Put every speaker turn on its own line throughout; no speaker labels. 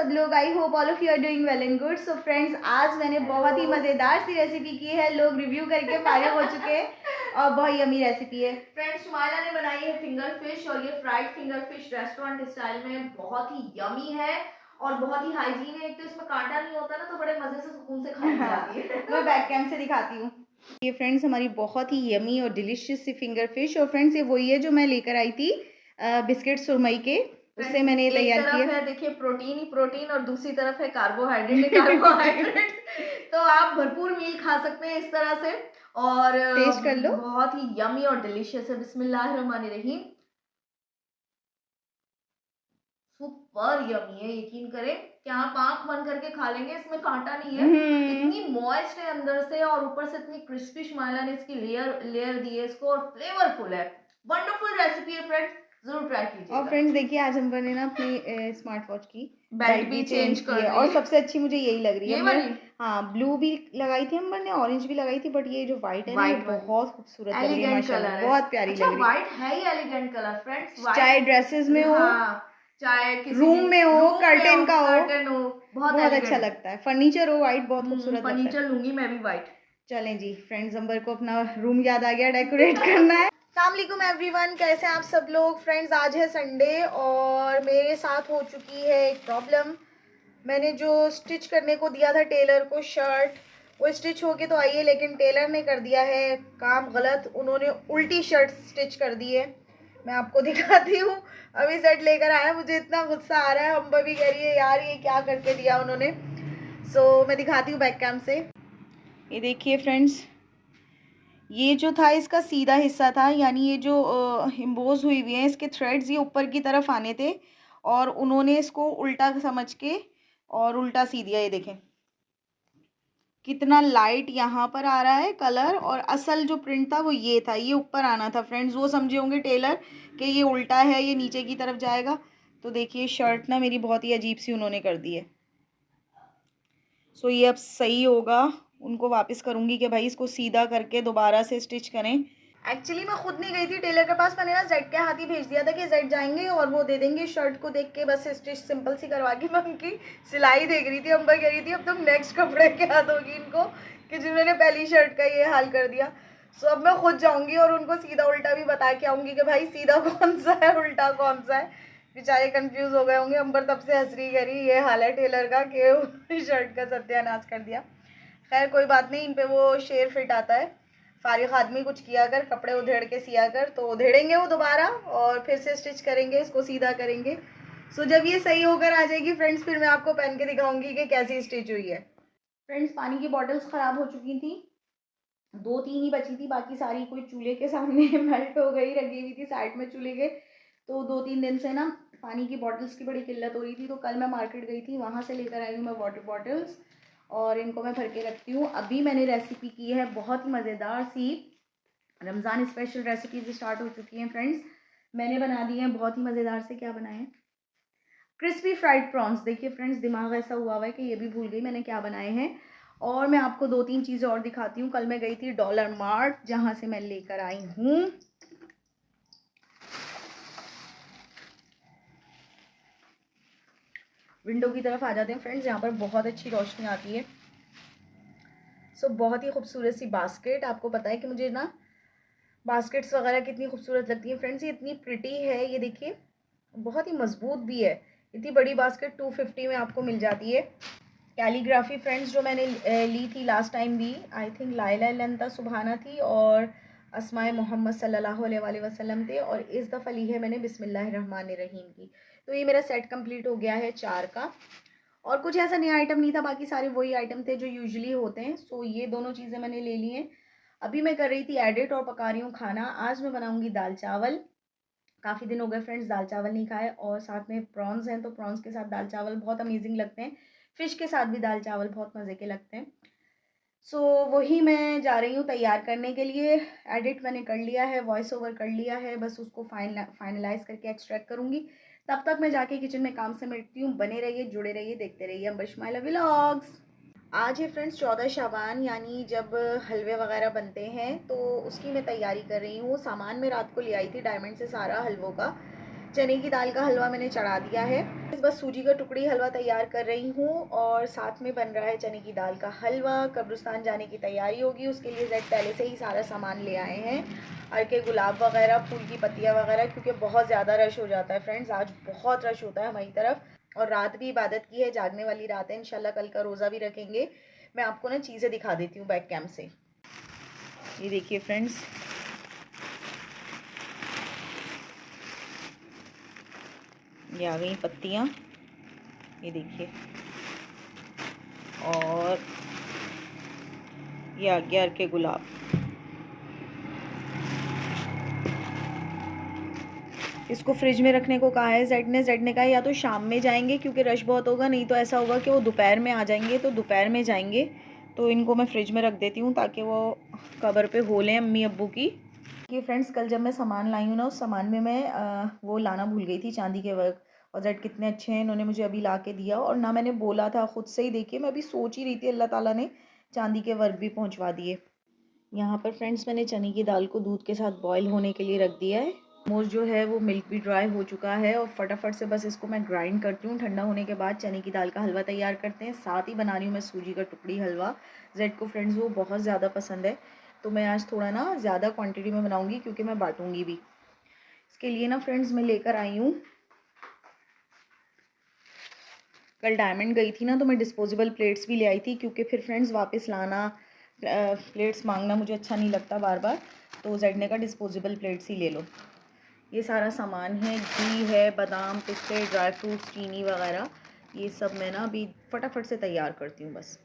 सब लोग? I hope all of you are doing well and good. So friends, आज मैंने बहुत ही मज़ेदार सी रेसिपी की है। लोग रिव्यू करके फारिग हो चुके हैं और बहुत यमी रेसिपी है।
फ्रेंड्स, शुमाइला ने बनाई है फिंगर फिश और ये fried finger fish restaurant style में बहुत ही यमी है और बहुत ही हाइजीन है। एक तो इसमें कांटा नहीं होता ना, तो बड़े मजे से सुकून से खाई जाती है।
मैं बैक कैम से दिखाती हूँ। ये फ्रेंड्स हमारी बहुत ही यमी और डिलिशियस सी फिंगर फिश। और फ्रेंड्स ये वही है जो मैं लेकर आई थी बिस्किट सुरमई के, उससे मैंने तैयार किया।
एक तरफ है देखिए प्रोटीन ही प्रोटीन और दूसरी तरफ है कार्बोहाइड्रेट ही कार्बोहाइड्रेट। तो आप भरपूर मील खा सकते हैं इस तरह से और
टेस्ट कर लो।
बहुत ही यमी और डिलीशियस है। बिस्मिल्लाहिर्रहमानिर्रहीम। सुपर यमी है, यकीन करें कि आप आंख बंद करके खा लेंगे। इसमें कांटा नहीं है, इतनी मॉइस्ट है अंदर से और ऊपर से इतनी क्रिस्पी शुमाइला ने इसकी लेयर दी है इसको और फ्लेवरफुल है। वंडरफुल रेसिपी है फ्रेंड्स, जरूर ट्राई कीजिएगा।
और फ्रेंड्स देखिए, आज हम बने ना अपनी स्मार्ट वॉच की
बेल्ट भी चेंज कर दी
और सबसे अच्छी मुझे यही लग रही है।
ये वाली?
हाँ, ब्लू भी लगाई थी अंबर ने, ऑरेंज भी लगाई थी, बट ये जो व्हाइट है ना, ये बहुत खूबसूरत लग रही है माशाल्लाह, बहुत प्यारी लग रही है।
व्हाइट है ही एलिगेंट कलर फ्रेंड्स,
चाहे ड्रेसेस में हो,
चाहे किसी
रूम में हो, कर्टेन का हो,
बहुत
अच्छा लगता है। फर्नीचर हो व्हाइट, बहुत खूबसूरत लगता है।
फर्नीचर लूंगी मैं भी व्हाइट।
चलें जी फ्रेंड्स, अंबर को अपना रूम याद आ गया, डेकोरेट करना है। अस्सलामुअलैकुम एवरीवन, कैसे हैं आप सब लोग? फ्रेंड्स, आज है संडे और मेरे साथ हो चुकी है एक प्रॉब्लम। मैंने जो स्टिच करने को दिया था टेलर को शर्ट, वो स्टिच होके तो आई है, लेकिन टेलर ने कर दिया है काम गलत। उन्होंने उल्टी शर्ट स्टिच कर दी है। मैं आपको दिखाती हूँ। अभी सेट लेकर आया, मुझे इतना गुस्सा आ रहा है। अम्बा भी कह रही है यार ये क्या करके दिया उन्होंने। मैं दिखाती हूँ बैक कैम से। ये देखिए फ्रेंड्स, ये जो था इसका सीधा हिस्सा था, यानी ये जो एम्बोज हुई हुई है इसके थ्रेड्स, ये ऊपर की तरफ आने थे और उन्होंने इसको उल्टा समझ के और उल्टा सी दिया। ये देखें कितना लाइट यहाँ पर आ रहा है कलर, और असल जो प्रिंट था वो ये था, ये ऊपर आना था फ्रेंड्स। वो समझे होंगे टेलर कि ये उल्टा है, ये नीचे की तरफ जाएगा। तो देखिए शर्ट ना मेरी बहुत ही अजीब सी उन्होंने कर दी है। ये अब सही होगा, उनको वापस करूँगी कि भाई इसको सीधा करके दोबारा से स्टिच करें। एक्चुअली मैं खुद नहीं गई थी टेलर के पास, मैंने ना जेड के हाथ ही भेज दिया था कि जेड जाएंगे और वो दे देंगे शर्ट को देख के, बस स्टिच सिंपल सी करवा के। मैं उनकी सिलाई देख रही थी, अम्बा कह रही थी अब तुम नेक्स्ट कपड़े क्या दोगी इनको कि जिन्होंने पहली शर्ट का ये हाल कर दिया। अब मैं खुद जाऊँगी और उनको सीधा उल्टा भी बता के आऊँगी कि भाई सीधा कौन सा है उल्टा कौन सा है। बेचारे कंफ्यूज हो गए होंगे। अंबर तब से हंस रही, कह रही ये हाल है टेलर का कि शर्ट का सत्यानाश कर दिया। खैर कोई बात नहीं, इन पे वो शेर फिट आता है। फारिग आदमी कुछ किया कर, कपड़े उधेड़ के सिया कर, तो उधेड़ेंगे वो दोबारा और फिर से स्टिच करेंगे, इसको सीधा करेंगे। जब ये सही होकर आ जाएगी फ्रेंड्स, फिर मैं आपको पहन के दिखाऊंगी कि कैसी स्टिच हुई है। फ्रेंड्स, पानी की बॉटल्स ख़राब हो चुकी थी, 2-3 ही बची थी, बाकी सारी कोई चूल्हे के सामने मेल्ट हो गई, रखी हुई थी साइड में चूल्हे के। तो 2-3 दिन से ना पानी की बॉटल्स की बड़ी किल्लत हो रही थी। तो कल मैं मार्केट गई थी, वहाँ से लेकर आई हूँ मैं वाटर बॉटल्स और इनको मैं भर के रखती हूँ। अभी मैंने रेसिपी की है बहुत ही मज़ेदार सी, रमज़ान स्पेशल रेसिपीज स्टार्ट हो चुकी हैं फ्रेंड्स। मैंने बना दी हैं बहुत ही मज़ेदार से, क्या बनाए हैं, क्रिस्पी फ्राइड प्रॉन्स। देखिए फ्रेंड्स, दिमाग ऐसा हुआ हुआ है कि ये भी भूल गई मैंने क्या बनाए हैं। और मैं आपको 2-3 चीज़ें और दिखाती हूँ। कल मैं गई थी डॉलर मार्ट, जहाँ से मैं लेकर आई हूँ विंडो की तरफ आ जाते हैं फ्रेंड्स, यहाँ पर बहुत अच्छी रोशनी आती है। बहुत ही खूबसूरत सी बास्केट। आपको पता है कि मुझे ना बास्केट्स वगैरह कितनी खूबसूरत लगती हैं फ्रेंड्स। ये इतनी प्रिटी है, ये देखिए बहुत ही मजबूत भी है। इतनी बड़ी बास्केट 250 में आपको मिल जाती है। कैलीग्राफी फ्रेंड्स जो मैंने ली थी लास्ट टाइम भी, आई थिंक लाइला लंता सुबहाना थी और अस्माए मोहम्मद सल्लल्लाहु अलैहि वसल्लम थे, और इस दफ़ा ली है मैंने बिस्मिल्लाहिर्रहमानिर्रहीम की। तो ये मेरा सेट कंप्लीट हो गया है 4 का, और कुछ ऐसा नया आइटम नहीं था, बाकी सारे वही आइटम थे जो यूजुअली होते हैं। ये दोनों चीज़ें मैंने ले ली हैं। अभी मैं कर रही थी एडिट और पका रही हूँ खाना। आज मैं बनाऊँगी दाल चावल। काफ़ी दिन हो गए फ्रेंड्स दाल चावल नहीं खाए, और साथ में प्रॉन्स हैं, तो प्रॉन्स के साथ दाल चावल बहुत अमेजिंग लगते हैं। फ़िश के साथ भी दाल चावल बहुत मज़े के लगते हैं। वही मैं जा रही हूँ तैयार करने के लिए। एडिट मैंने कर लिया है, वॉइस ओवर कर लिया है, बस उसको फाइनलाइज़ करके एक्सट्रैक्ट करूँगी। तब तक मैं जाके किचन में काम समेटती हूँ। बने रहिए, जुड़े रहिए, देखते रहिए अंबर शुमाइला व्लॉग्स। आज है फ्रेंड्स 14 शाबान, यानी जब हलवे वगैरह बनते हैं, तो उसकी मैं तैयारी कर रही हूँ। सामान मैं रात को ले आई थी डायमंड से सारा हलवों का, चने की दाल का हलवा मैंने चढ़ा दिया है। बस सूजी का टुकड़ी हलवा तैयार कर रही हूँ और साथ में बन रहा है चने की दाल का हलवा। कब्रिस्तान जाने की तैयारी होगी, उसके लिए जेड पहले से ही सारा सामान ले आए हैं, के गुलाब वगैरह, फूल की पत्तियाँ वगैरह, क्योंकि बहुत ज़्यादा रश हो जाता है फ्रेंड्स। आज बहुत रश होता है हमारी तरफ और रात भी इबादत की है, जागने वाली रात है। इंशाल्लाह कल का रोज़ा भी रखेंगे। मैं आपको ना चीज़ें दिखा देती हूँ बैक कैम से। ये देखिए फ्रेंड्स, ये आ गई पत्तियाँ, ये देखिए, और ये आ गया अर्के गुलाब। इसको फ्रिज में रखने को कहा है जेड ने कहा या तो शाम में जाएंगे क्योंकि रश बहुत होगा, नहीं तो ऐसा होगा कि वो दोपहर में आ जाएंगे, तो दोपहर में जाएंगे। तो इनको मैं फ्रिज में रख देती हूँ ताकि वो कबर पे हो लें अम्मी अब्बू की। कि फ्रेंड्स, कल जब मैं सामान लाई हूँ ना, उस सामान में मैं वो लाना भूल गई थी, चांदी के वर्क। और जेड कितने अच्छे हैं, इन्होंने मुझे अभी ला के दिया, और ना मैंने बोला था, ख़ुद से ही देखिए, मैं अभी सोच ही रही थी, अल्लाह ताला ने चांदी के वर्क भी पहुँचवा दिए। यहाँ पर फ्रेंड्स मैंने चने की दाल को दूध के साथ बॉयल होने के लिए रख दिया है। मोस्ट जो है वो मिल्क भी ड्राई हो चुका है और फटाफट से बस इसको मैं ग्राइंड करती हूँ। ठंडा होने के बाद चने की दाल का हलवा तैयार करते हैं। साथ ही बना रही हूँ मैं सूजी का टुकड़ी हलवा। जेड को फ्रेंड्स वो बहुत ज़्यादा पसंद है, तो मैं आज थोड़ा ना ज़्यादा क्वांटिटी में बनाऊँगी क्योंकि मैं बाँटूँगी भी। इसके लिए ना फ्रेंड्स मैं लेकर आई हूँ, कल डायमंड गई थी ना, तो मैं डिस्पोजेबल प्लेट्स भी ले आई थी, क्योंकि फिर फ्रेंड्स वापस लाना, प्लेट्स मांगना मुझे अच्छा नहीं लगता बार बार। तो जेड ने कहा डिस्पोजेबल प्लेट्स ही ले लो। ये सारा सामान है, घी है, बादाम, पिस्ते, ड्राई फ्रूट्स, चीनी वगैरह, ये सब मैं ना अभी फटाफट से तैयार करती हूँ बस।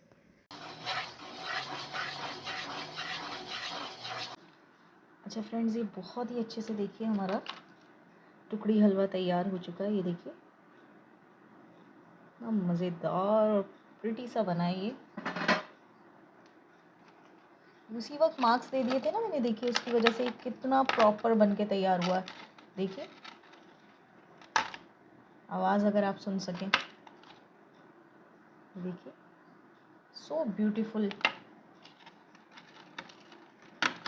अच्छा फ्रेंड्स, ये बहुत ही अच्छे से देखिए हमारा टुकड़ी हलवा तैयार हो चुका है। ये देखिए ना, मज़ेदार और प्रिटी सा बना है ये। उसी वक्त मार्क्स दे दिए थे ना मैंने, देखिए उसकी वजह से कितना प्रॉपर बन के तैयार हुआ है। देखिए आवाज़ अगर आप सुन सकें, देखिए सो ब्यूटीफुल।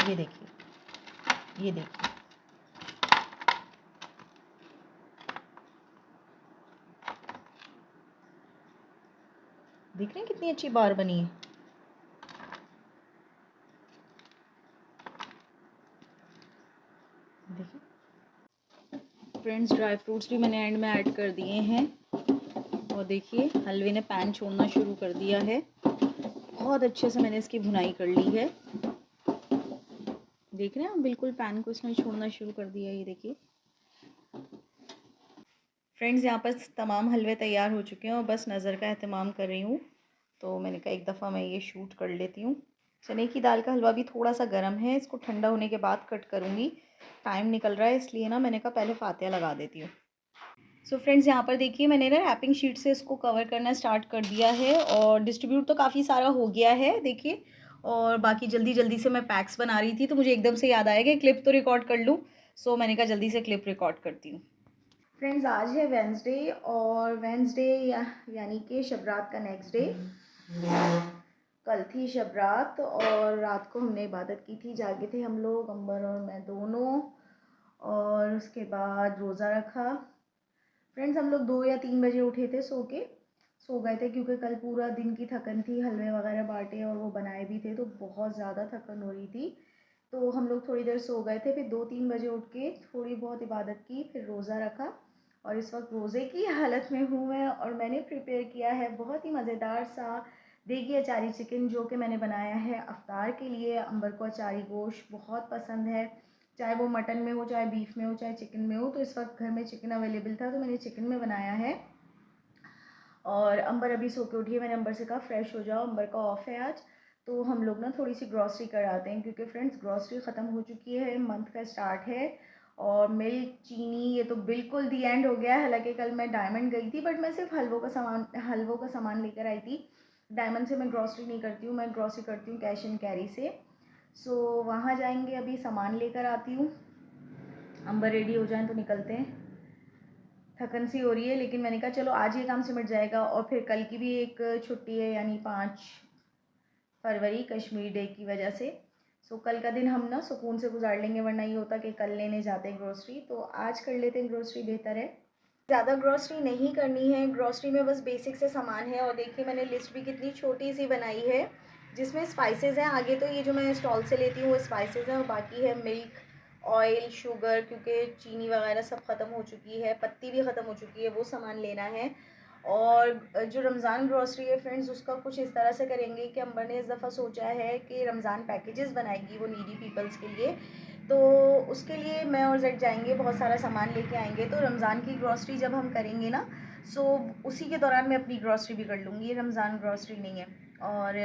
ये देखिए, ये देखिए, देख रहे हैं कितनी अच्छी बार बनी है। देखिए फ्रेंड्स, ड्राई फ्रूट्स भी मैंने एंड में ऐड कर दिए हैं, और देखिए हलवे ने पैन छोड़ना शुरू कर दिया है। बहुत अच्छे से मैंने इसकी भुनाई कर ली है। देख रहे हैं आप, बिल्कुल पैन को इसने छोड़ना शुरू कर दिया। ये देखिए फ्रेंड्स, यहाँ पर तमाम हलवे तैयार हो चुके हैं और बस नज़र का एहतमाम कर रही हूँ, तो मैंने कहा एक दफ़ा मैं ये शूट कर लेती हूँ। चने की दाल का हलवा भी थोड़ा सा गर्म है, इसको ठंडा होने के बाद कट करूँगी। टाइम निकल रहा है इसलिए ना मैंने कहा पहले फातिहा लगा देती हूँ। सो फ्रेंड्स, यहाँ पर देखिए मैंने ना रैपिंग शीट से इसको कवर करना स्टार्ट कर दिया है, और डिस्ट्रीब्यूट तो काफ़ी सारा हो गया है देखिए। और बाकी जल्दी जल्दी से मैं पैक्स बना रही थी, तो मुझे एकदम से याद आया कि क्लिप तो रिकॉर्ड कर लूँ। सो मैंने कहा जल्दी से क्लिप रिकॉर्ड करती हूँ। फ्रेंड्स, आज है वेंसडे, और वेंसडे यानी कि शब रात का नेक्स्ट डे। कल थी शब रात और रात को हमने इबादत की थी, जागे थे हम लोग, अंबर और मैं दोनों, और उसके बाद रोज़ा रखा। फ्रेंड्स, हम लोग 2 या 3 बजे उठे थे, सो गए थे क्योंकि कल पूरा दिन की थकन थी, हलवे वगैरह बांटे और वो बनाए भी थे, तो बहुत ज़्यादा थकन हो रही थी। तो हम लोग थोड़ी देर सो गए थे, फिर 2-3 बजे उठ के थोड़ी बहुत इबादत की, फिर रोज़ा रखा, और इस वक्त रोज़े की हालत में हूँ मैं। और मैंने प्रिपेयर किया है बहुत ही मज़ेदार सा देगी अचारी चिकन, जो कि मैंने बनाया है अफ्तार के लिए। अंबर को अचारी गोश्त बहुत पसंद है, चाहे वो मटन में हो, चाहे बीफ में हो, चाहे चिकन में हो। तो इस वक्त घर में चिकन अवेलेबल था, तो मैंने चिकन में बनाया है। और अंबर अभी सो के उठी है, मैंने अंबर से कहा फ़्रेश हो जाओ, अंबर का ऑफ है आज। तो हम लोग ना थोड़ी सी ग्रॉसरी कर आते हैं, क्योंकि फ्रेंड्स ग्रॉसरी ख़त्म हो चुकी है, मंथ का स्टार्ट है। और मिल्क, चीनी, ये तो बिल्कुल दी एंड हो गया है। हालांकि कल मैं डायमंड गई थी, बट मैं सिर्फ हलवों का सामान लेकर आई थी। डायमंड से मैं ग्रॉसरी नहीं करती हूँ, मैं ग्रॉसरी करती हूँ कैश एंड कैरी से। सो वहाँ जाएंगे, अभी सामान लेकर आती हूँ। अंबर रेडी हो जाएं तो निकलते हैं। थकन सी हो रही है, लेकिन मैंने कहा चलो आज ये काम सिमट जाएगा, और फिर कल की भी एक छुट्टी है, यानी 5 फरवरी कश्मीर डे की वजह से। सो कल का दिन हम ना सुकून से गुजार लेंगे, वरना ये होता कि कल लेने जाते हैं ग्रोसरी, तो आज कर लेते हैं ग्रोसरी, बेहतर है। ज़्यादा ग्रोसरी नहीं करनी है, ग्रोसरी में बस बेसिक से सामान है। और देखिए मैंने लिस्ट भी कितनी छोटी सी बनाई है, जिसमें स्पाइसेस हैं। आगे तो ये जो मैं स्टॉल से लेती हूँ वो स्पाइसेस हैं, और बाकी है मिल्क, ऑयल, शुगर, क्योंकि चीनी वगैरह सब ख़त्म हो चुकी है, पत्ती भी ख़त्म हो चुकी है, वो सामान लेना है। और जो रमज़ान ग्रॉसरी है फ्रेंड्स, उसका कुछ इस तरह से करेंगे कि अंबर ने इस दफ़ा सोचा है कि रमज़ान पैकेजेस बनाएगी वो नीडी पीपल्स के लिए। तो उसके लिए मैं और जेड जाएंगे, बहुत सारा सामान लेके आएंगे। तो रमज़ान की ग्रॉसरी जब हम करेंगे ना, सो उसी के दौरान मैं अपनी ग्रॉसरी भी कर लूँगी, ये रमज़ान ग्रॉसरी नहीं है। और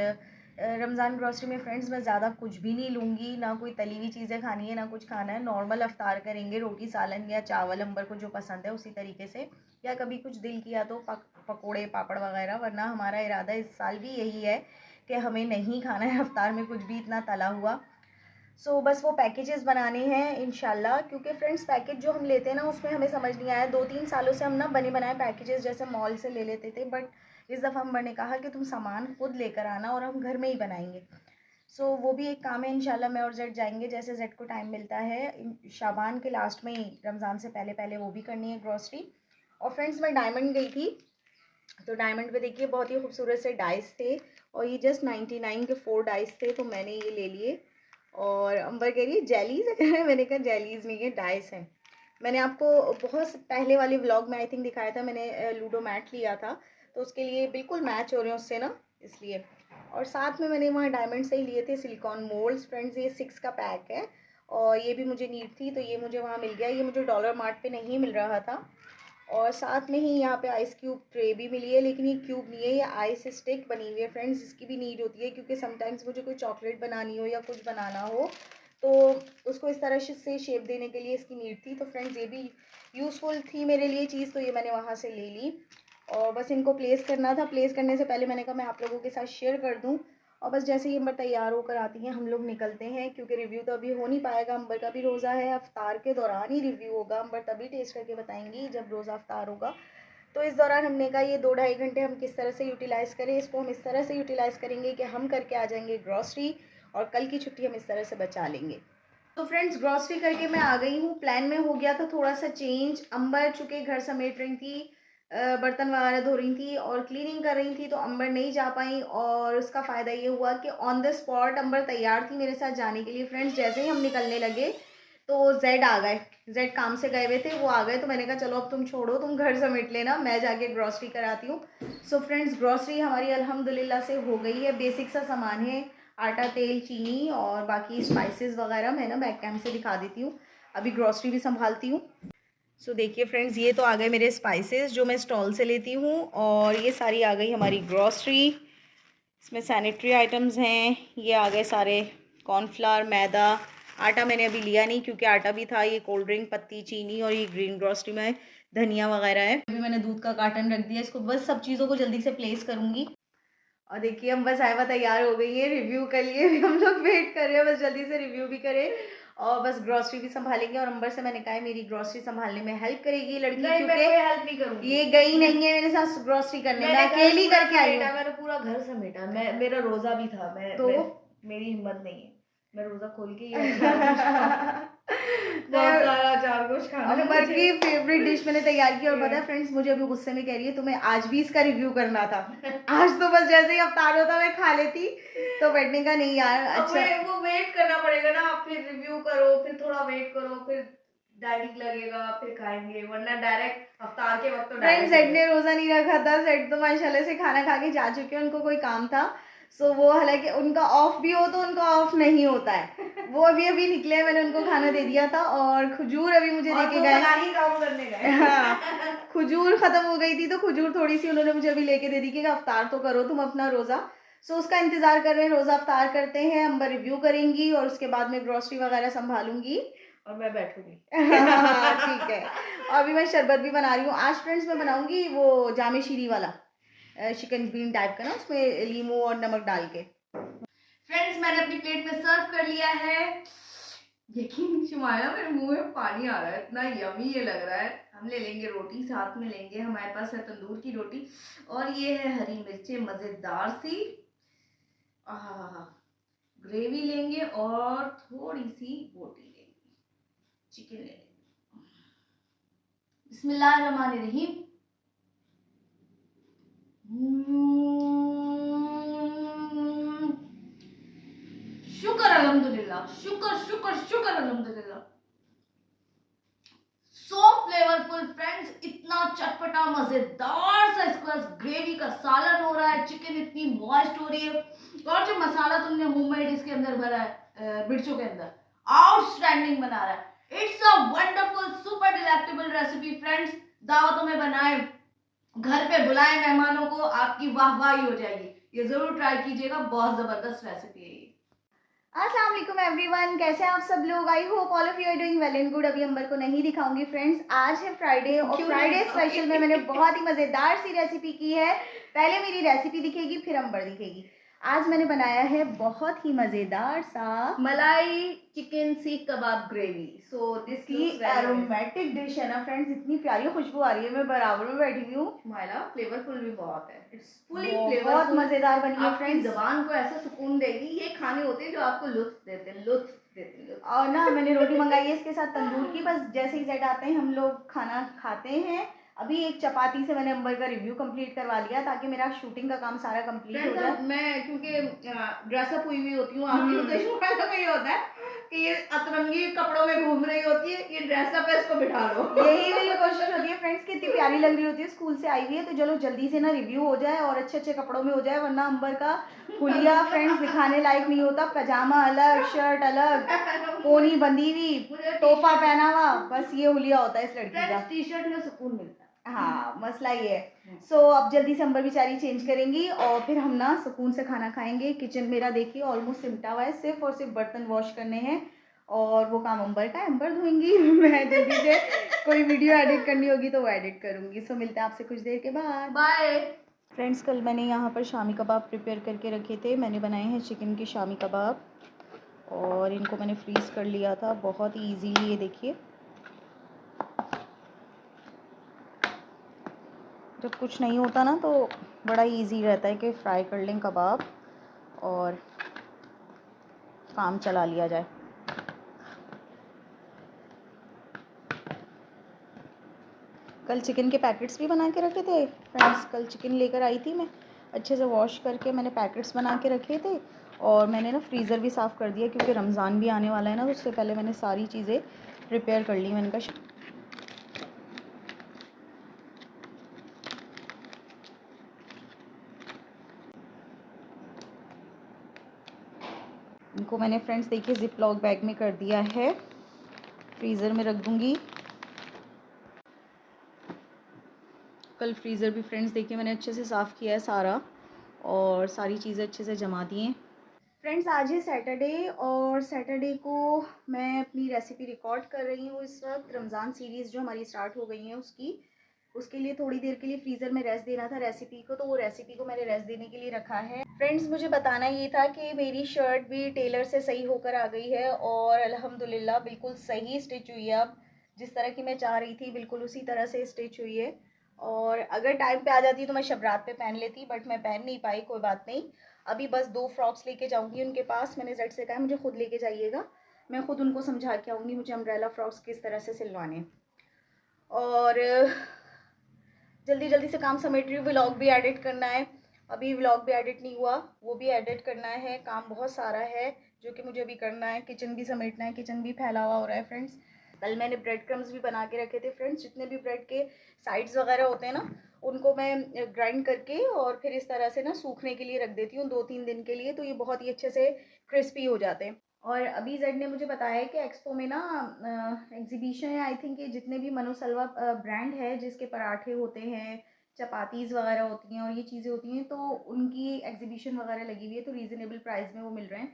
रमज़ान ग्रॉसरी में फ्रेंड्स मैं ज़्यादा कुछ भी नहीं लूँगी, ना कोई तली हुई चीज़ें खानी है, ना कुछ खाना है। नॉर्मल अफ्तार करेंगे, रोटी सालन या चावल अंबर को जो पसंद है उसी तरीके से, या कभी कुछ दिल किया तो पकोड़े पापड़ वगैरह। वरना हमारा इरादा इस साल भी यही है कि हमें नहीं खाना है अफ्तार में कुछ भी इतना तला हुआ। सो बस वो पैकेजेस बनाने हैं इंशाल्लाह, क्योंकि फ्रेंड्स पैकेज जो हम लेते हैं ना उसमें हमें समझ नहीं आया। 2-3 सालों से हम ना बने बनाए पैकेजेस जैसे मॉल से ले लेते थे, बट इस दफ़ा हम ने कहा कि तुम सामान खुद लेकर आना और हम घर में ही बनाएंगे। सो वो भी एक काम है, इंशाल्लाह मैं और जेड जाएंगे जैसे जेड को टाइम मिलता है। शाबान के लास्ट में ही, रमज़ान से पहले पहले वो भी करनी है ग्रॉसरी। और फ्रेंड्स मैं डायमंड गई थी, तो डायमंड पे देखिए बहुत ही खूबसूरत से डाइस थे, और ये जस्ट 99 के 4 डाइस थे, तो मैंने ये ले लिए। और अंबर कह रही है जेलीज है मैंने कहा जेलीज नहीं है, डाइस हैं। मैंने आपको बहुत पहले वाले व्लॉग में आई थिंक दिखाया था, मैंने लूडो मैट लिया था, तो उसके लिए बिल्कुल मैच हो रहे हैं उससे ना, इसलिए। और साथ में मैंने वहाँ डायमंड से ही लिए थे सिलिकॉन मोल्ड्स फ्रेंड्स, ये 6 का पैक है, और ये भी मुझे नीड थी, तो ये मुझे वहाँ मिल गया। ये मुझे डॉलर मार्ट पे नहीं मिल रहा था। और साथ में ही यहाँ पे आइस क्यूब ट्रे भी मिली है, लेकिन ये क्यूब नहीं है, ये आइस स्टिक बनी हुई है फ्रेंड्स। इसकी भी नीड होती है, क्योंकि समटाइम्स मुझे कोई चॉकलेट बनानी हो या कुछ बनाना हो, तो उसको इस तरह से शेप देने के लिए इसकी नीड थी। तो फ्रेंड्स ये भी यूज़फुल थी मेरे लिए चीज़, तो ये मैंने वहाँ से ले ली। और बस इनको प्लेस करना था। प्लेस करने से पहले मैंने कहा मैं आप लोगों के साथ शेयर कर दूँ। और बस जैसे ही अंबर तैयार होकर आती हैं हम लोग निकलते हैं, क्योंकि रिव्यू तो अभी हो नहीं पाएगा, अंबर का भी रोज़ा है, अफ्तार के दौरान ही रिव्यू होगा। अंबर तभी टेस्ट करके बताएंगी जब रोज़ा अफ्तार होगा। तो इस दौरान हमने कहा ये 2-2.5 घंटे हम किस तरह से यूटिलाइज़ करें, इसको हम इस तरह से यूटिलाइज़ करेंगे कि हम करके आ जाएंगे ग्रॉसरी, और कल की छुट्टी हम इस तरह से बचा लेंगे। तो फ्रेंड्स ग्रॉसरी करके मैं आ गई हूँ। प्लान में हो गया था थोड़ा सा चेंज। अंबर चूँकि घर समेट रही थी, बर्तन वगैरह धो रही थी और क्लीनिंग कर रही थी, तो अंबर नहीं जा पाई। और उसका फ़ायदा ये हुआ कि ऑन द स्पॉट अंबर तैयार थी मेरे साथ जाने के लिए फ्रेंड्स। जैसे ही हम निकलने लगे तो जेड आ गए, जेड काम से गए हुए थे, वो आ गए। तो मैंने कहा चलो अब तुम छोड़ो, तुम घर समेट लेना, मैं जाके ग्रॉसरी कराती हूँ। सो फ्रेंड्स ग्रॉसरी हमारी अल्हम्दुलिल्लाह से हो गई है। बेसिक सा सामान है, आटा, तेल, चीनी और बाकी स्पाइसेस वगैरह। मैं ना बैक कैम से दिखा देती हूँ, अभी ग्रॉसरी भी संभालती हूँ। सो देखिए फ्रेंड्स, ये तो आ गए मेरे स्पाइसेस जो मैं स्टॉल से लेती हूँ, और ये सारी आ गई हमारी ग्रॉसरी। इसमें सैनिटरी आइटम्स हैं, ये आ गए सारे कॉर्नफ्लावर, मैदा। आटा मैंने अभी लिया नहीं क्योंकि आटा भी था, ये कोल्ड ड्रिंक, पत्ती, चीनी, और ये ग्रीन ग्रॉसरी में धनिया वगैरह है। अभी मैंने दूध का कार्टन रख दिया, इसको बस सब चीज़ों को जल्दी से प्लेस करूँगी। और देखिए हम बस साहिबा तैयार हो गई है रिव्यू के लिए भी, हम लोग वेट कर रहे हैं बस जल्दी से रिव्यू भी करें, और बस ग्रॉसरी भी संभालेंगे। और अंबर से मैंने कहा है मेरी ग्रॉसरी संभालने में हेल्प करेगी लड़की,
नहीं, मैं
क्योंकि
कोई हेल्प नहीं करूंगी।
ये गई नहीं है मेरे साथ ग्रॉसरी करने, मैं
मैंने घर
अकेली
पूरा
करके आई
समेटा,
हूँ।
मैंने पूरा घर समेटा। मेरा रोजा भी था।
तो
मेरी हिम्मत नहीं है, मैं रोजा खोल के ये अचार गोश्त खाऊं। बहुत सारा अचार गोश्त खाना है
अंबर
मुझे।
की फेवरेट डिश मैंने तैयार की, और पता है
ये।
फ्रेंड्स मुझे अभी गुस्से में कह रही है तुम्हें आज भी इसका रिव्यू करना था। आज तो बस जैसे ही अवतार होता मैं खा लेती, तो बैठने का नहीं यार।
अब
अच्छा
वो वेट करना पड़ेगा ना, फिर रिव्यू करो, फिर थोड़ा वेट करो, फिर डाइनिंग लगेगा, फिर खाएंगे, वरना डायरेक्ट अफ्तार के वक्त तो
फ्रेंड
डायरेक्ट हो
सेट
गए।
ने रोज़ा नहीं रखा था, सेट तो माशाल्लाह से खाना खा के जा चुके हैं, उनको कोई काम था। सो वो हालांकि उनका ऑफ भी हो तो उनका ऑफ नहीं होता है, वो अभी अभी निकले हैं, मैंने उनको खाना दे दिया था। और खजूर अभी मुझे
और
देके
वो
गए।
फलानी काम करने गए।
हाँ, खजूर ख़त्म हो गई थी, तो खजूर थोड़ी सी उन्होंने मुझे अभी लेके दे दी कि अफ्तार तो करो तुम अपना रोज़ा। सो उसका इंतज़ार कर रहे हैं, रोज़ा अफ्तार करते हैं, अंबर रिव्यू करेंगी और उसके बाद में ग्रॉसरी वगैरह संभालूंगी।
और मैं बैठूंगी।
हाँ ठीक है। और अभी मैं शरबत भी बना रही हूँ आज फ्रेंड्स, मैं बनाऊंगी वो जामे शीरी वाला चिकन ग्रीन टाइप का ना, उसमें लीमू और नमक डाल के।
फ्रेंड्स मैंने अपनी प्लेट में सर्व कर लिया है। यकीन शुमाया, मेरे मुंह में पानी आ रहा है, इतना यमी ये लग रहा है। हम ले लेंगे रोटी, साथ में लेंगे, हमारे पास है तंदूर की रोटी, और ये है हरी मिर्चें मजेदार सी। आहा, ग्रेवी लेंगे और थोड़ी सी बोटी लेंगे, चिकन ले लेंगे। बिस्मिल्लाहिर्रहमानिर्रहीम। शुक्र अल्हम्दुलिल्लाह, शुक्र शुक्र शुक्र अल्हम्दुलिल्लाह। सो फ्लेवरफुल फ्रेंड्स, इतना चटपटा मजेदार सा इसके पास ग्रेवी का सालन हो रहा है, चिकन इतनी मॉइस्ट हो रही है, और जो मसाला तुमने होममेड इसके अंदर भरा है मिर्चों के अंदर, आउटस्टैंडिंग बना रहा है। It's a wonderful super delectable recipe friends. दावतों में बनाए, घर पे बुलाए मेहमानों को, आपकी वाहवाही हो जाएगी। ये जरूर ट्राई कीजिएगा, बहुत जबरदस्त रेसिपी है ये।
अस्सलाम वालेकुम एवरीवन, कैसे हैं आप सब लोग। I hope all of you are doing well and good. अभी अंबर को नहीं दिखाऊंगी फ्रेंड्स, आज है फ्राइडे और
क्यों
फ्राइडे
नहीं
स्पेशल में मैंने बहुत ही मज़ेदार सी रेसिपी की है। पहले मेरी रेसिपी दिखेगी फिर अंबर दिखेगी। आज मैंने बनाया है बहुत ही मज़ेदार सा
मलाई चिकन सीख कबाब ग्रेवी। सो दिस
की एरोमेटिक डिश है ना फ्रेंड्स, इतनी प्यारी खुशबू आ रही है, मैं बराबर में बैठी हुई हूँ।
मायला फ्लेवरफुल भी बहुत है, इट्स फुली
बहुत
फ्लेवरफुल,
मज़ेदार बनी है
आपकी
फ्रेंड्स।
जबान को ऐसा सुकून देगी। ये खाने होते हैं जो आपको लुत्फ देते हैं, लुत्फ देते हैं, लुत्फ।
और ना मैंने रोटी मंगाई है इसके साथ तंदूर की, बस जैसे ही जेड आते हैं हम लोग खाना खाते हैं। अभी एक चपाती से मैंने अंबर का रिव्यू कंप्लीट करवा लिया ताकि मेरा शूटिंग का काम सारा कंप्लीट हो जाए।
मैं क्योंकि ड्रेसअप हुई हुई होती हूँ, आपकी उद्देश्य वालों का ये होता है कि ये अतरंगी कपड़ों में घूम रही होती है, ये ड्रेसअप है, इसको बिठा लो।
यही मेरी कोशिश होती है फ्रेंड्स, कितनी प्यारी लग रही होती है, स्कूल से आई हुई है तो चलो जल्दी से ना रिव्यू हो जाए और अच्छे अच्छे कपड़ों में हो जाए, वरना अंबर का हुलिया फ्रेंड्स दिखाने लायक नहीं होता। पजामा अलग, शर्ट अलग, पोनी बंधी हुई, टोपा पहना हुआ, बस ये हुलिया होता है इस लड़की का।
टी शर्ट में सुकून मिलता है।
हाँ मसला ये है। सो अब जल्दी से अंबर बेचारी चेंज करेंगी और फिर हम ना सुकून से खाना खाएंगे। किचन मेरा देखिए ऑलमोस्ट सिमटा हुआ है, सिर्फ और सिर्फ बर्तन वॉश करने हैं और वो काम अंबर का है, अंबर धोएंगी। मैं जल्दी से कोई वीडियो एडिट करनी होगी तो वो एडिट करूँगी। सो मिलते हैं आपसे कुछ देर के बाद,
बाय।
फ्रेंड्स। कल मैंने यहाँ पर शामी कबाब प्रिपेयर करके रखे थे। मैंने बनाए हैं चिकन के शामी कबाब और इनको मैंने फ्रीज़ कर लिया था बहुत ही ईजीली। ये देखिए, जब कुछ नहीं होता ना तो बड़ा इजी रहता है कि फ्राई कर लें कबाब और काम चला लिया जाए। कल चिकन के पैकेट्स भी बना के रखे थे फ्रेंड्स। कल चिकन लेकर आई थी मैं, अच्छे से वॉश करके मैंने पैकेट्स बना के रखे थे और मैंने ना फ्रीज़र भी साफ़ कर दिया क्योंकि रमज़ान भी आने वाला है ना, तो उससे पहले मैंने सारी चीज़ें प्रिपेयर कर ली। मैंने कहा इनको मैंने फ्रेंड्स देखिए ज़िप लॉक बैग में कर दिया है, फ्रीज़र में रख दूँगी। कल फ्रीज़र भी फ्रेंड्स देखिए मैंने अच्छे से साफ़ किया है सारा और सारी चीज़ें अच्छे से जमा दी हैं। फ्रेंड्स आज है सैटरडे और सैटरडे को मैं अपनी रेसिपी रिकॉर्ड कर रही हूँ इस वक्त। रमज़ान सीरीज़ जो हमारी स्टार्ट हो गई है उसके लिए थोड़ी देर के लिए फ्रीज़र में रेस्ट देना था रेसिपी को, तो वो रेसिपी को मैंने रेस्ट देने के लिए रखा है। फ्रेंड्स मुझे बताना ये था कि मेरी शर्ट भी टेलर से सही होकर आ गई है और अल्हम्दुलिल्लाह बिल्कुल सही स्टिच हुई है। अब जिस तरह की मैं चाह रही थी बिल्कुल उसी तरह से स्टिच हुई है और अगर टाइम पे आ जाती तो मैं शबरात पे पहन लेती, बट मैं पहन नहीं पाई। कोई बात नहीं, अभी बस 2 फ्रॉक्स लेके जाऊंगी उनके पास। मैंने जेड से कहा मुझे खुद लेके जाइएगा, मैं खुद उनको समझा के आऊँगी मुझे अम्ब्रेला फ्रॉक्स किस तरह से सिलवाने। और जल्दी जल्दी से काम समेट रही हूँ। व्लॉग भी एडिट करना है, अभी व्लॉग भी एडिट नहीं हुआ, वो भी एडिट करना है। काम बहुत सारा है जो कि मुझे अभी करना है। किचन भी समेटना है, किचन भी फैला हुआ हो रहा है फ्रेंड्स। कल मैंने ब्रेड क्रम्स भी बना के रखे थे फ्रेंड्स। जितने भी ब्रेड के साइड्स वगैरह होते हैं ना, उनको मैं ग्राइंड करके और फिर इस तरह से ना सूखने के लिए रख देती हूँ 2-3 दिन के लिए, तो ये बहुत ही अच्छे से क्रिस्पी हो जाते हैं। और अभी जेड ने मुझे बताया है कि एक्सपो में ना एग्जीबिशन है, आई थिंक ये जितने भी मनोसलवा ब्रांड है जिसके पराठे होते हैं, चपातीज़ वगैरह होती हैं और ये चीज़ें होती हैं, तो उनकी एग्जीबिशन वगैरह लगी हुई है, तो रीज़नेबल प्राइस में वो मिल रहे हैं।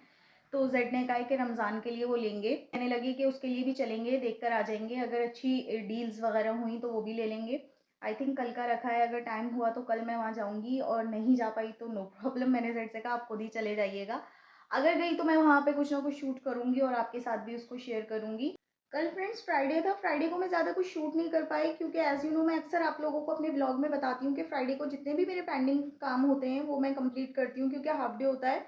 तो जेड ने कहा है कि रमज़ान के लिए वो लेंगे, कहने लगी कि उसके लिए भी चलेंगे, देख कर आ जाएंगे, अगर अच्छी डील्स वगैरह हुई तो वो भी ले लेंगे। आई थिंक कल का रखा है, अगर टाइम हुआ तो कल मैं वहाँ जाऊँगी और नहीं जा पाई तो नो प्रॉब्लम। मैंने जेड से कहा आप खुद ही चले जाइएगा, अगर गई तो मैं वहाँ पे कुछ ना कुछ शूट करूँगी और आपके साथ भी उसको शेयर करूँगी। कल फ्रेंड्स फ्राइडे था, फ्राइडे को मैं ज़्यादा कुछ शूट नहीं कर पाई क्योंकि एज़ यू नो मैं अक्सर आप लोगों को अपने ब्लॉग में बताती हूँ कि फ्राइडे को जितने भी मेरे पेंडिंग काम होते हैं वो मैं कंप्लीट करती हूँ क्योंकि हाफ डे होता है,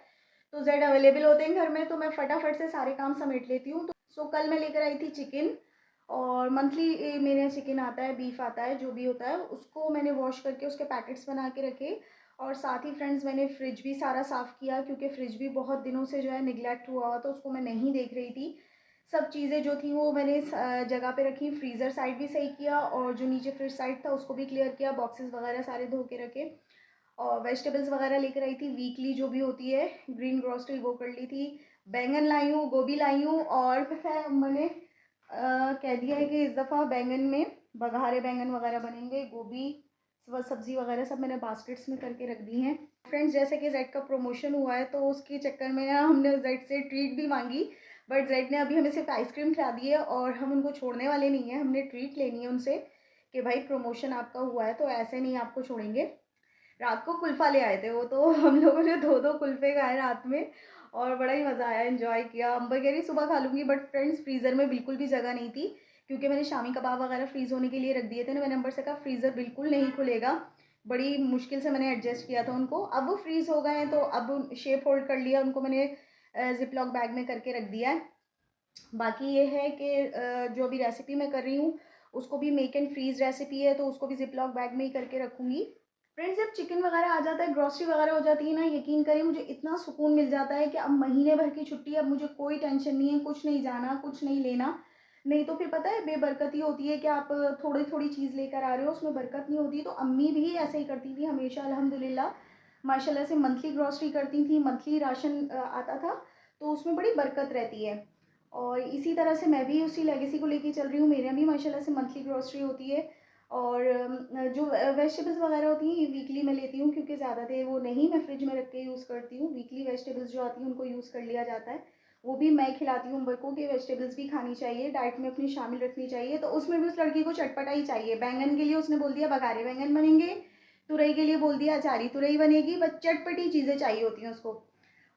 तो जेड अवेलेबल होते हैं घर में, तो मैं फटाफट से सारे काम समेट लेती हूँ। तो कल मैं लेकर आई थी चिकन, और मंथली मेरे यहाँ चिकन आता है, बीफ आता है, जो भी होता है उसको मैंने वॉश करके उसके पैकेट्स बना के रखे। और साथ ही फ्रेंड्स मैंने फ्रिज भी सारा साफ़ किया, क्योंकि फ्रिज भी बहुत दिनों से जो है निगलेक्ट हुआ हुआ, तो उसको मैं नहीं देख रही थी। सब चीज़ें जो थी वो मैंने जगह पे रखी, फ्रीज़र साइड भी सही किया, और जो नीचे फ्रिज साइड था उसको भी क्लियर किया, बॉक्सेस वगैरह सारे धो के रखे। और वेजिटेबल्स वगैरह लेकर आई थी, वीकली जो भी होती है ग्रीन ग्रोसरी वो कर ली थी। बैंगन लाई हूँ, गोभी लाई हूँ, और पता है मैंने कह दिया है कि इस दफ़ा बैंगन में बघारे बैंगन वगैरह बनेंगे, गोभी सब्ज़ी वगैरह सब मैंने बास्केट्स में करके रख दी हैं। फ्रेंड्स जैसे कि जेड का प्रमोशन हुआ है, तो उसके चक्कर में ना हमने जेड से ट्रीट भी मांगी, बट जेड ने अभी हमें सिर्फ आइसक्रीम खिला दी है, और हम उनको छोड़ने वाले नहीं हैं। हमने ट्रीट लेनी है उनसे कि भाई प्रमोशन आपका हुआ है तो ऐसे नहीं आपको छोड़ेंगे। रात को कुल्फ़ा ले आए थे वो, तो हम लोगों ने 2-2 कुल्फ़े खाए रात में, और बड़ा ही मज़ा आया, एन्जॉय किया। अम्बर कह रही सुबह खा लूँगी, बट फ्रेंड्स फ्रीज़र में बिल्कुल भी जगह नहीं थी, क्योंकि मैंने शामी कबाब वगैरह फ्रीज़ होने के लिए रख दिए थे ना। मैंने अम्बर से कहा फ्रीज़र बिल्कुल नहीं खुलेगा, बड़ी मुश्किल से मैंने एडजस्ट किया था उनको। अब वो फ्रीज़ हो गए हैं, तो अब शेप होल्ड कर लिया, उनको मैंने ज़िप-लॉक बैग में करके रख दिया है। बाकी ये है कि जो अभी रेसिपी मैं कर रही हूँ उसको भी मेक एंड फ्रीज़ रेसिपी है, तो उसको भी ज़िप-लॉक बैग में ही करके रखूँगी। फ्रेंड्स जब चिकन वगैरह आ जाता है, ग्रॉसरी वगैरह हो जाती है ना, यकीन करें मुझे इतना सुकून मिल जाता है कि अब महीने भर की छुट्टी, अब मुझे कोई टेंशन नहीं है, कुछ नहीं जाना, कुछ नहीं लेना। नहीं तो फिर पता है बेबरकती होती है कि आप थोड़ी-थोड़ी चीज़ लेकर आ रहे हो, उसमें बरकत नहीं होती। तो अम्मी भी ऐसे ही करती थी हमेशा, अल्हम्दुलिल्लाह। माशाल्लाह से मंथली ग्रॉसरी करती थी, मंथली राशन आता था, तो उसमें बड़ी बरकत रहती है। और इसी तरह से मैं भी उसी लेगेसी को लेके चल रही हूँ। मेरे यहाँ भी माशाल्लाह से मंथली ग्रॉसरी होती है, और जो वेजिटेबल्स वगैरह होती हैं ये वीकली मैं लेती हूँ, क्योंकि ज़्यादा देर वो नहीं मैं फ्रिज में रख के यूज़ करती हूँ। वीकली वेजिटेबल्स जो आती हैं उनको यूज़ कर लिया जाता है। वो भी मैं खिलाती हूँ उम्बर को कि वेजिटेबल्स भी खानी चाहिए, डाइट में अपनी शामिल रखनी चाहिए। तो उसमें भी उस लड़की को चटपटा ही चाहिए। बैंगन के लिए उसने बोल दिया बघारे बैंगन बनेंगे, तुरई के लिए बोल दिया अचारी तुरई बनेगी, बस चटपटी चीज़ें चाहिए होती हैं उसको।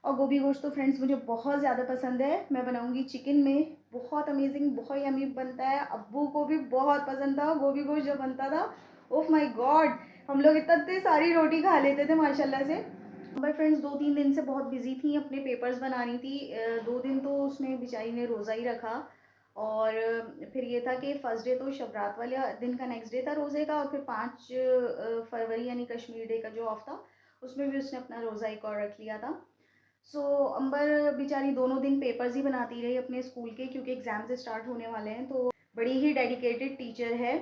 और गोभी गोश्त तो फ्रेंड्स मुझे बहुत ज़्यादा पसंद है। मैं बनाऊँगी चिकन में, बहुत अमेजिंग, बहुत यम्मी बनता है। अब्बू को भी बहुत पसंद था गोभी गोश्त जब बनता था। Oh my God! हम लोग इतनी सारी रोटी खा लेते थे माशाल्लाह से। बट फ्रेंड्स 2-3 दिन से बहुत बिज़ी थी, अपने पेपर्स बना रही थी। 2 दिन तो उसने बेचारी ने रोज़ा ही रखा, और फिर ये था कि फर्स्ट डे तो शब रात वाले दिन का नेक्स्ट डे था रोज़े का, और फिर 5 फरवरी यानी कश्मीर डे का जो ऑफ था, उसमें भी उसने अपना रोज़ा एक और रख लिया था। सो अंबर बेचारी दोनों दिन पेपर्स ही बनाती रही अपने स्कूल के, क्योंकि एग्ज़ाम से स्टार्ट होने वाले हैं। तो बड़ी ही डेडिकेटेड टीचर है,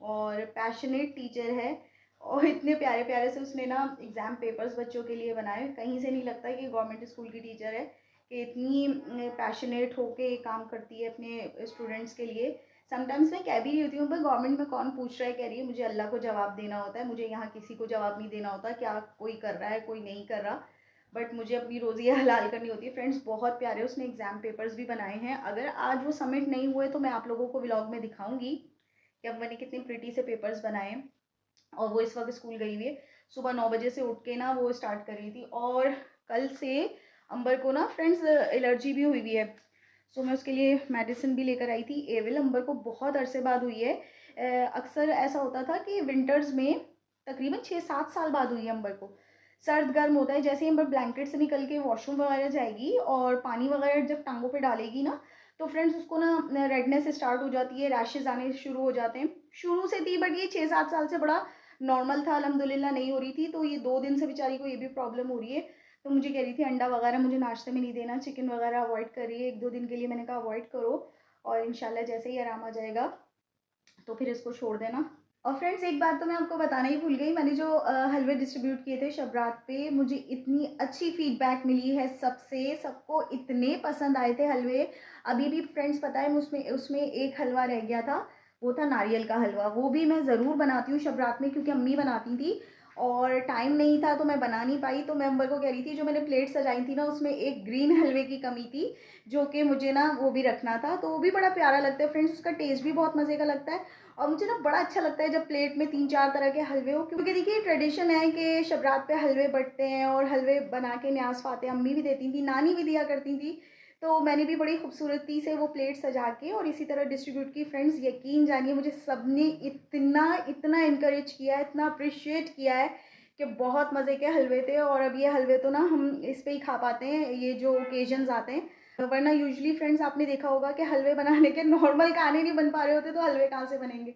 और पैशनेट टीचर है, और इतने प्यारे प्यारे से उसने ना एग्ज़ाम पेपर्स बच्चों के लिए बनाए। कहीं से नहीं लगता कि गवर्नमेंट स्कूल की टीचर है, कि इतनी पैशनेट होके ये काम करती है अपने स्टूडेंट्स के लिए। समटाइम्स मैं कह भी रही होती हूँ, पर गवर्नमेंट में कौन पूछ रहा है, कह रही है मुझे अल्लाह को जवाब देना होता है, मुझे यहाँ किसी को जवाब नहीं देना होता क्या कोई कर रहा है कोई नहीं कर रहा, बट मुझे अपनी रोज़ी हलाल करनी होती है। फ्रेंड्स बहुत प्यारे उसने एग्ज़ाम पेपर्स भी बनाए हैं। अगर आज वो सबमिट नहीं हुए तो मैं आप लोगों को व्लॉग में दिखाऊंगी कि अब मैंने कितने प्रिटी से पेपर्स बनाए हैं। और वो इस वक्त स्कूल गई हुई है, सुबह 9 बजे से उठ के ना वो स्टार्ट कर रही थी। और कल से अंबर को ना फ्रेंड्स एलर्जी भी हुई हुई है, सो मैं उसके लिए मेडिसिन भी लेकर आई थी। एविल अंबर को बहुत अरसे बाद हुई है। अक्सर ऐसा होता था कि विंटर्स में तकरीबन 6-7 साल बाद हुई है अंबर को। सर्द गर्म होता है, जैसे ही अंबर ब्लैंकेट से निकल के वॉशरूम वगैरह जाएगी और पानी वगैरह जब टांगों पे डालेगी ना, तो फ्रेंड्स उसको ना रेडनेस स्टार्ट हो जाती है, रैशेज़ आने शुरू हो जाते हैं। शुरू से थी, बट ये 6-7 साल से बड़ा नॉर्मल था, अल्हम्दुलिल्लाह नहीं हो रही थी। तो ये 2 दिन से बेचारी को ये भी प्रॉब्लम हो रही है। तो मुझे कह रही थी अंडा वगैरह मुझे नाश्ते में नहीं देना, चिकन वगैरह अवॉइड कर रही है 1-2 दिन के लिए। मैंने कहा अवॉइड करो, और इंशाल्लाह जैसे ही आराम आ जाएगा तो फिर इसको छोड़ देना। और फ्रेंड्स एक बात तो मैं आपको बताना ही भूल गई, मैंने जो हलवे डिस्ट्रीब्यूट किए थे शब रात पे, मुझे इतनी अच्छी फीडबैक मिली है सबसे, सबको इतने पसंद आए थे हलवे। अभी भी फ्रेंड्स पता है उसमें उसमें एक हलवा रह गया था, वो था नारियल का हलवा। वो भी मैं ज़रूर बनाती हूँ शब रात में, क्योंकि अम्मी बनाती थी और टाइम नहीं था तो मैं बना नहीं पाई। तो मैं अम्बर को कह रही थी जो मैंने प्लेट सजाई थी ना, उसमें एक ग्रीन हलवे की कमी थी, जो कि मुझे ना वो भी रखना था। तो वो भी बड़ा प्यारा लगता है फ्रेंड्स, उसका टेस्ट भी बहुत मज़े का लगता है। और मुझे ना बड़ा अच्छा लगता है जब प्लेट में 3-4 तरह के हलवे हो, क्योंकि देखिए ट्रेडिशन है कि शब रात पे हलवे बँटते हैं, और हलवे बना के न्याज़ फाते अम्मी भी देती थी, नानी भी दिया करती थी। तो मैंने भी बड़ी खूबसूरती से वो प्लेट सजा के और इसी तरह डिस्ट्रीब्यूट की। फ्रेंड्स यकीन जानिए मुझे सबने इतना इतना इनकरेज किया है, इतना अप्रिशिएट किया है कि बहुत मज़े के हलवे थे। और अब ये हलवे तो ना हम इस पे ही खा पाते हैं, ये जो ओकेजन्स आते हैं, वरना यूजुअली फ्रेंड्स आपने देखा होगा कि हलवे बनाने के नॉर्मल खाने नहीं बन पा रहे होते, तो हलवे कहाँ से बनेंगे।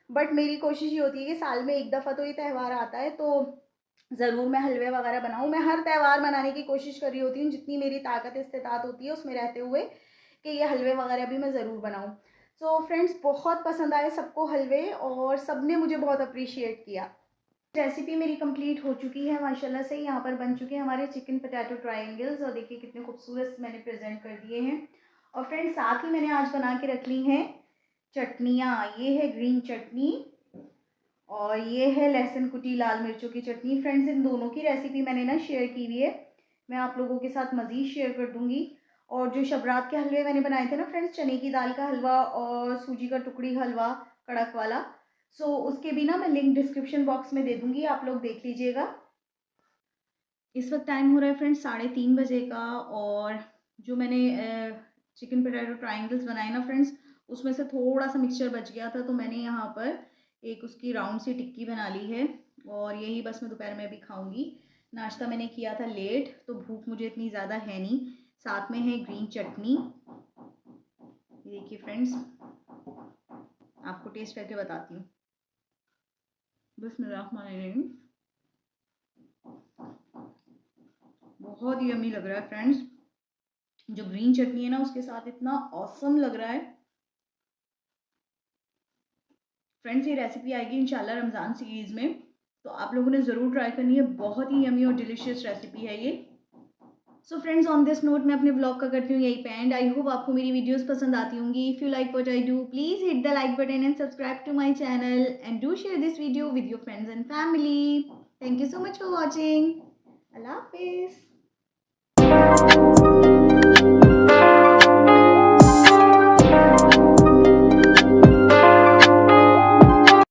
बट मेरी कोशिश ये होती है कि साल में एक दफ़ा तो ये त्यौहार आता है, तो ज़रूर मैं हलवे वगैरह बनाऊँ। मैं हर त्यौहार मनाने की कोशिश कर रही होती हूँ, जितनी मेरी ताकत इस्तेताअत होती है उसमें रहते हुए, कि ये हलवे वगैरह भी मैं ज़रूर बनाऊँ। सो फ्रेंड्स, बहुत पसंद आए सबको हलवे, और सब ने मुझे बहुत अप्रिशिएट किया। रेसिपी मेरी कंप्लीट हो चुकी है माशाल्लाह से। यहाँ पर बन चुके हैं हमारे चिकन पोटैटो ट्रायंगल्स, और देखिए कितने खूबसूरत मैंने प्रेजेंट कर दिए हैं। और फ्रेंड्स, साथ ही मैंने आज बना के रख ली हैं चटनियाँ। ये है ग्रीन चटनी, और ये है लहसुन कुटी लाल मिर्चों की चटनी। फ्रेंड्स, इन दोनों की रेसिपी मैंने ना शेयर की हुई है, मैं आप लोगों के साथ मज़ीद शेयर कर दूँगी। और जो शबरात के हलवे मैंने बनाए थे ना फ्रेंड्स, चने की दाल का हलवा और सूजी का टुकड़ी हलवा कड़क वाला, सो उसके भी ना मैं लिंक डिस्क्रिप्शन बॉक्स में दे दूँगी, आप लोग देख लीजिएगा। इस वक्त टाइम हो रहा है फ्रेंड्स 3:30 बजे का, और जो मैंने चिकन पोटैटो ट्रायंगल्स बनाए ना फ्रेंड्स, उसमें से थोड़ा सा मिक्सचर बच गया था, तो मैंने यहाँ पर एक उसकी राउंड सी टिक्की बना ली है, और यही बस मैं दोपहर में भी खाऊंगी। नाश्ता मैंने किया था लेट, तो भूख मुझे इतनी ज़्यादा है नहीं। साथ में है ग्रीन चटनी, ये देखिए फ्रेंड्स, आपको टेस्ट करके बताती हूँ। बिस्मिल्लाहिर्रहमानिर्रहीम, बहुत ही यम्मी लग रहा है फ्रेंड्स। जो ग्रीन चटनी है ना, उसके साथ इतना ऑसम लग रहा है। फ्रेंड्स, ये रेसिपी आएगी इंशाल्लाह रमज़ान सीरीज़ में, तो आप लोगों ने ज़रूर ट्राई करनी है। बहुत ही यमी और डिलीशियस रेसिपी है ये। So friends, on this note मैं अपने ब्लॉग का करती हूँ यही पे एंड। आई होप आपको मेरी वीडियोस पसंद आती होंगी। If you like what I do, please hit the like button and subscribe to my channel, and do share this video with your friends and family. Thank you so much for watching. अल्लाह हाफिज़।